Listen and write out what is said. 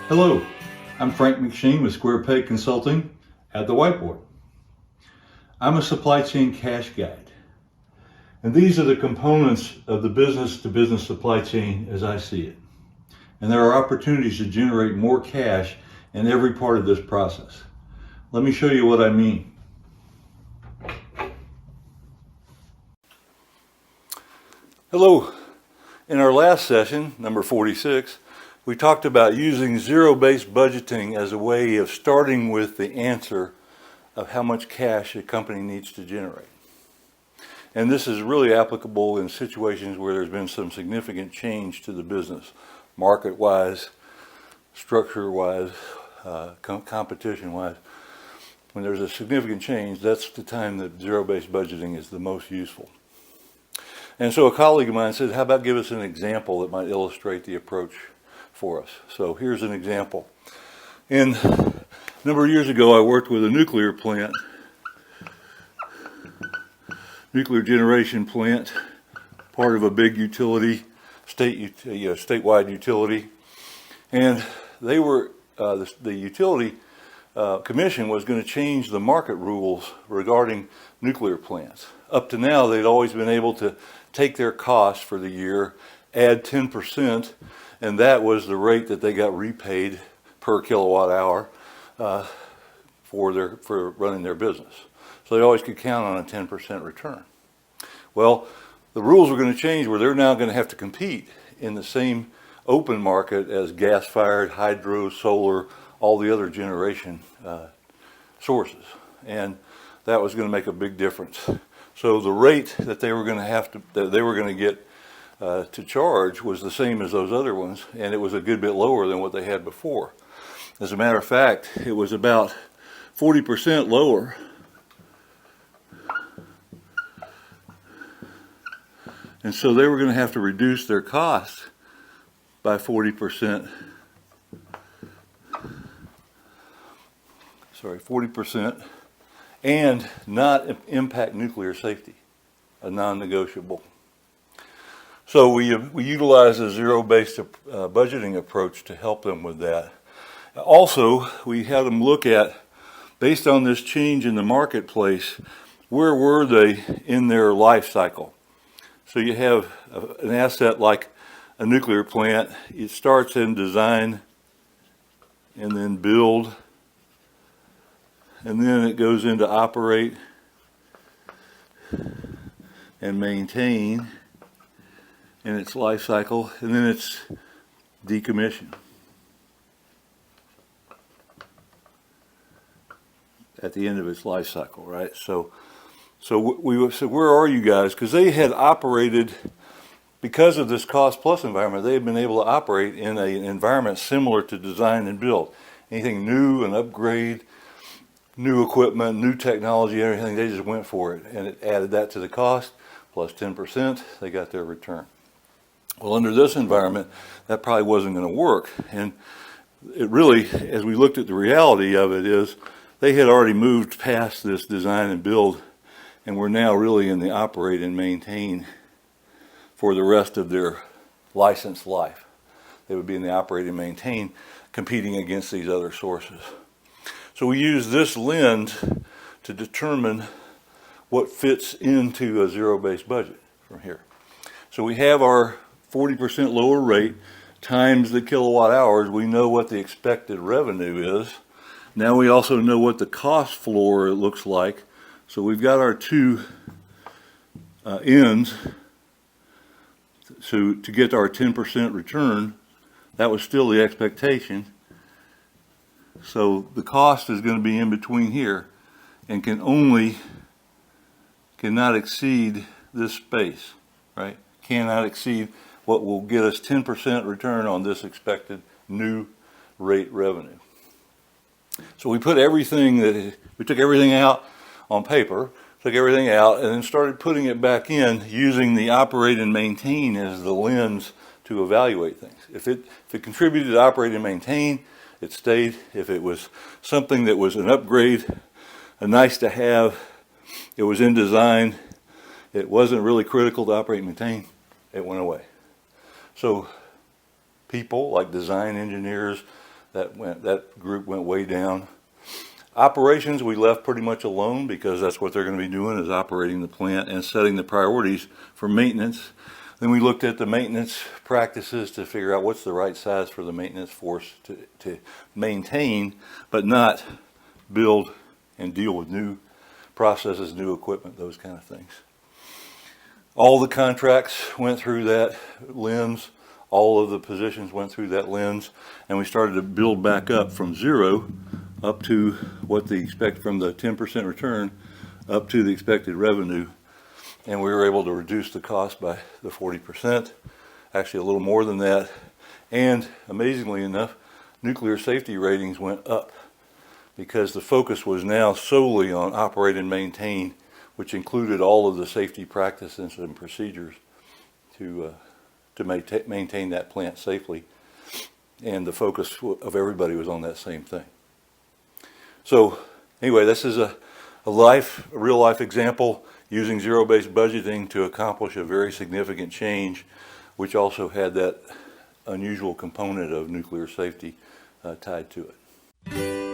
Hello, I'm Frank McSheen with Square Peg Consulting at the Whiteboard. I'm a supply chain cash guide, and these are the components of the business-to-business supply chain as I see it. And there are opportunities to generate more cash in every part of this process. Let me show you what I mean. Hello. In our last session, number 46, we talked about using zero-based budgeting as a way of starting with the answer of how much cash a company needs to generate. And this is really applicable in situations where there's been some significant change to the business, market-wise, structure-wise, competition-wise. When there's a significant change, that's the time that zero-based budgeting is the most useful. And so a colleague of mine said, how about give us an example that might illustrate the approach for us? So here's an example. A number of years ago, I worked with a nuclear plant, nuclear generation plant, part of a big utility, statewide utility. And they were, the utility commission was going to change the market rules regarding nuclear plants. Up to now, they'd always been able to take their cost for the year, add 10%, and that was the rate that they got repaid per kilowatt hour for running their business. So they always could count on a 10% return. Well, the rules were going to change where they're now going to have to compete in the same open market as gas-fired, hydro, solar, all the other generation sources. And that was going to make a big difference. So the rate that they were going to get to charge was the same as those other ones, and it was a good bit lower than what they had before. As a matter of fact, it was about 40% lower. And so they were going to have to reduce their costs by 40%. 40%, and not impact nuclear safety, a non-negotiable. So we utilize a zero-based budgeting approach to help them with that. Also, we had them look at, based on this change in the marketplace, where were they in their life cycle? So you have an asset like a nuclear plant. It starts in design and then build, and then it goes into operate and maintain in its life cycle, and then it's decommissioned at the end of its life cycle, right? So we said, where are you guys? Because they had operated, because of this cost plus environment, they had been able to operate in an environment similar to design and build. Anything new, an upgrade, new equipment, new technology, everything, they just went for it. And it added that to the cost, plus 10%, they got their return. Well, under this environment, that probably wasn't going to work. And it really, as we looked at the reality of it, is they had already moved past this design and build, and were now really in the operate and maintain for the rest of their licensed life. They would be in the operate and maintain, competing against these other sources. So we use this lens to determine what fits into a zero-based budget from here. So we have our 40% lower rate times the kilowatt hours. We know what the expected revenue is. Now we also know what the cost floor looks like. So we've got our two ends. So to get our 10% return, that was still the expectation. So the cost is going to be in between here and cannot exceed this space, right? Cannot exceed what will get us 10% return on this expected new rate revenue. So we took everything out on paper, took everything out, and then started putting it back in using the operate and maintain as the lens to evaluate things. If it contributed to operate and maintain, it stayed. If it was something that was an upgrade, a nice to have, it was in design, it wasn't really critical to operate and maintain, it went away. So people like design engineers, That group went way down. Operations we left pretty much alone because that's what they're going to be doing, is operating the plant and setting the priorities for maintenance. Then we looked at the maintenance practices to figure out what's the right size for the maintenance force to maintain, but not build and deal with new processes, new equipment, those kind of things. All the contracts went through that lens. All of the positions went through that lens, and we started to build back up from zero up to what they expect from the 10% return up to the expected revenue. And we were able to reduce the cost by the 40%, actually a little more than that. And amazingly enough, nuclear safety ratings went up because the focus was now solely on operate and maintain, which included all of the safety practices and procedures to maintain that plant safely. And the focus of everybody was on that same thing. So anyway, this is a real life example using zero-based budgeting to accomplish a very significant change, which also had that unusual component of nuclear safety tied to it.